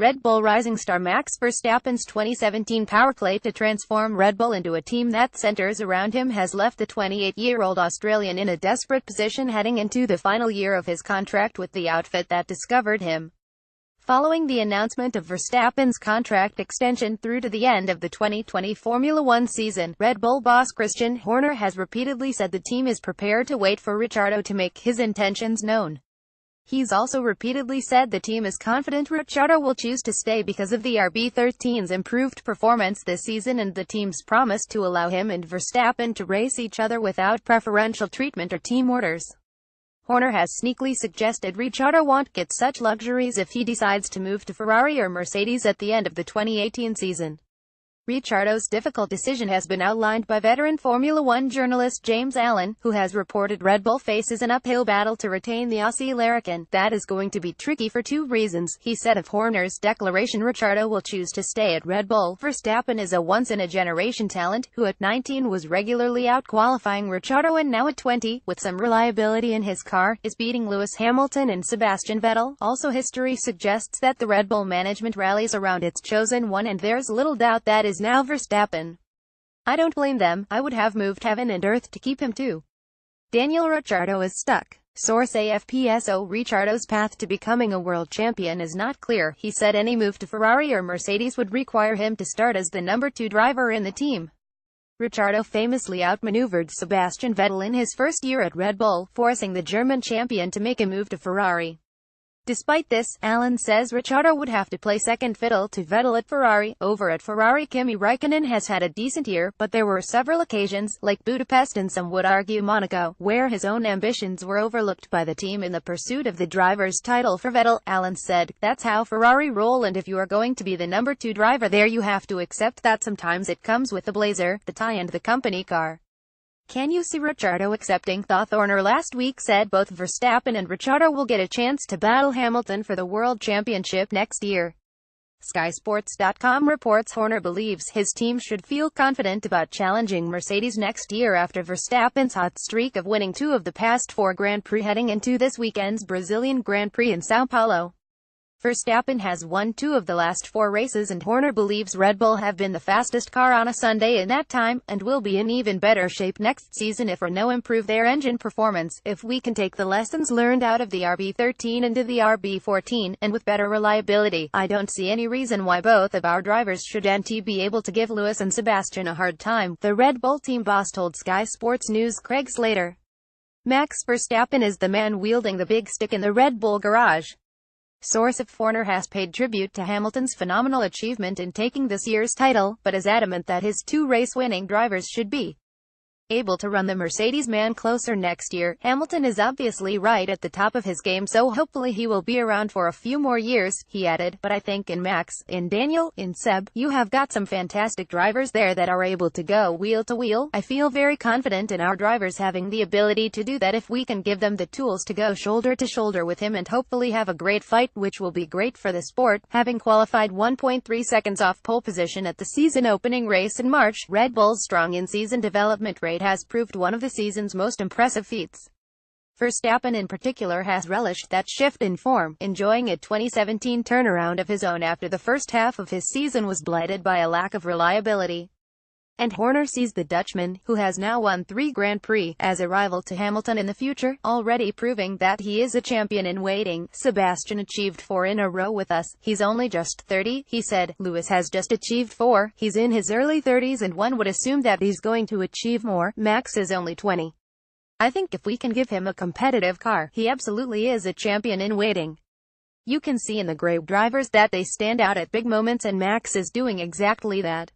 Red Bull rising star Max Verstappen's 2017 powerplay to transform Red Bull into a team that centers around him has left the 28-year-old Australian in a desperate position heading into the final year of his contract with the outfit that discovered him. Following the announcement of Verstappen's contract extension through to the end of the 2020 Formula One season, Red Bull boss Christian Horner has repeatedly said the team is prepared to wait for Ricciardo to make his intentions known. He's also repeatedly said the team is confident Ricciardo will choose to stay because of the RB13's improved performance this season and the team's promise to allow him and Verstappen to race each other without preferential treatment or team orders. Horner has sneakily suggested Ricciardo won't get such luxuries if he decides to move to Ferrari or Mercedes at the end of the 2018 season. Ricciardo's difficult decision has been outlined by veteran Formula One journalist James Allen, who has reported Red Bull faces an uphill battle to retain the Aussie larrikin. That is going to be tricky for two reasons, he said of Horner's declaration. Ricciardo will choose to stay at Red Bull. Verstappen is a once-in-a-generation talent, who at 19 was regularly out-qualifying Ricciardo and now at 20, with some reliability in his car, is beating Lewis Hamilton and Sebastian Vettel. Also, history suggests that the Red Bull management rallies around its chosen one, and there's little doubt that is now Verstappen. I don't blame them. I would have moved heaven and earth to keep him too. Daniel Ricciardo is stuck. Source AFPSO. Ricciardo's path to becoming a world champion is not clear. He said any move to Ferrari or Mercedes would require him to start as the number 2 driver in the team. Ricciardo famously outmaneuvered Sebastian Vettel in his first year at Red Bull, forcing the German champion to make a move to Ferrari. Despite this, Allen says Ricciardo would have to play second fiddle to Vettel at Ferrari. Over at Ferrari, Kimi Räikkönen has had a decent year, but there were several occasions, like Budapest and some would argue Monaco, where his own ambitions were overlooked by the team in the pursuit of the driver's title for Vettel. Allen said, "That's how Ferrari roll, and if you are going to be the number 2 driver there, you have to accept that sometimes it comes with the blazer, the tie and the company car." Can you see Ricciardo accepting? Horner last week said both Verstappen and Ricciardo will get a chance to battle Hamilton for the World Championship next year. SkySports.com reports Horner believes his team should feel confident about challenging Mercedes next year after Verstappen's hot streak of winning 2 of the past 4 Grand Prix heading into this weekend's Brazilian Grand Prix in São Paulo. Verstappen has won 2 of the last 4 races, and Horner believes Red Bull have been the fastest car on a Sunday in that time, and will be in even better shape next season if Renault improve their engine performance. If we can take the lessons learned out of the RB13 into the RB14, and with better reliability, I don't see any reason why both of our drivers shouldn't be able to give Lewis and Sebastian a hard time, the Red Bull team boss told Sky Sports News' Craig Slater. Max Verstappen is the man wielding the big stick in the Red Bull garage. Source of Horner has paid tribute to Hamilton's phenomenal achievement in taking this year's title, but is adamant that his 2 race-winning drivers should be able to run the Mercedes man closer next year. Hamilton is obviously right at the top of his game, so hopefully he will be around for a few more years, he added, but I think in Max, in Daniel, in Seb, you have got some fantastic drivers there that are able to go wheel to wheel. I feel very confident in our drivers having the ability to do that if we can give them the tools to go shoulder to shoulder with him and hopefully have a great fight, which will be great for the sport. Having qualified 1.3 seconds off pole position at the season opening race in March, Red Bull's strong in-season development rate has proved one of the season's most impressive feats. Verstappen in particular has relished that shift in form, enjoying a 2017 turnaround of his own after the first half of his season was blighted by a lack of reliability. And Horner sees the Dutchman, who has now won 3 Grand Prix, as a rival to Hamilton in the future, already proving that he is a champion in waiting. Sebastian achieved 4 in a row with us. He's only just 30, he said. Lewis has just achieved 4. He's in his early 30s and one would assume that he's going to achieve more. Max is only 20. I think if we can give him a competitive car, he absolutely is a champion in waiting. You can see in the great drivers that they stand out at big moments, and Max is doing exactly that.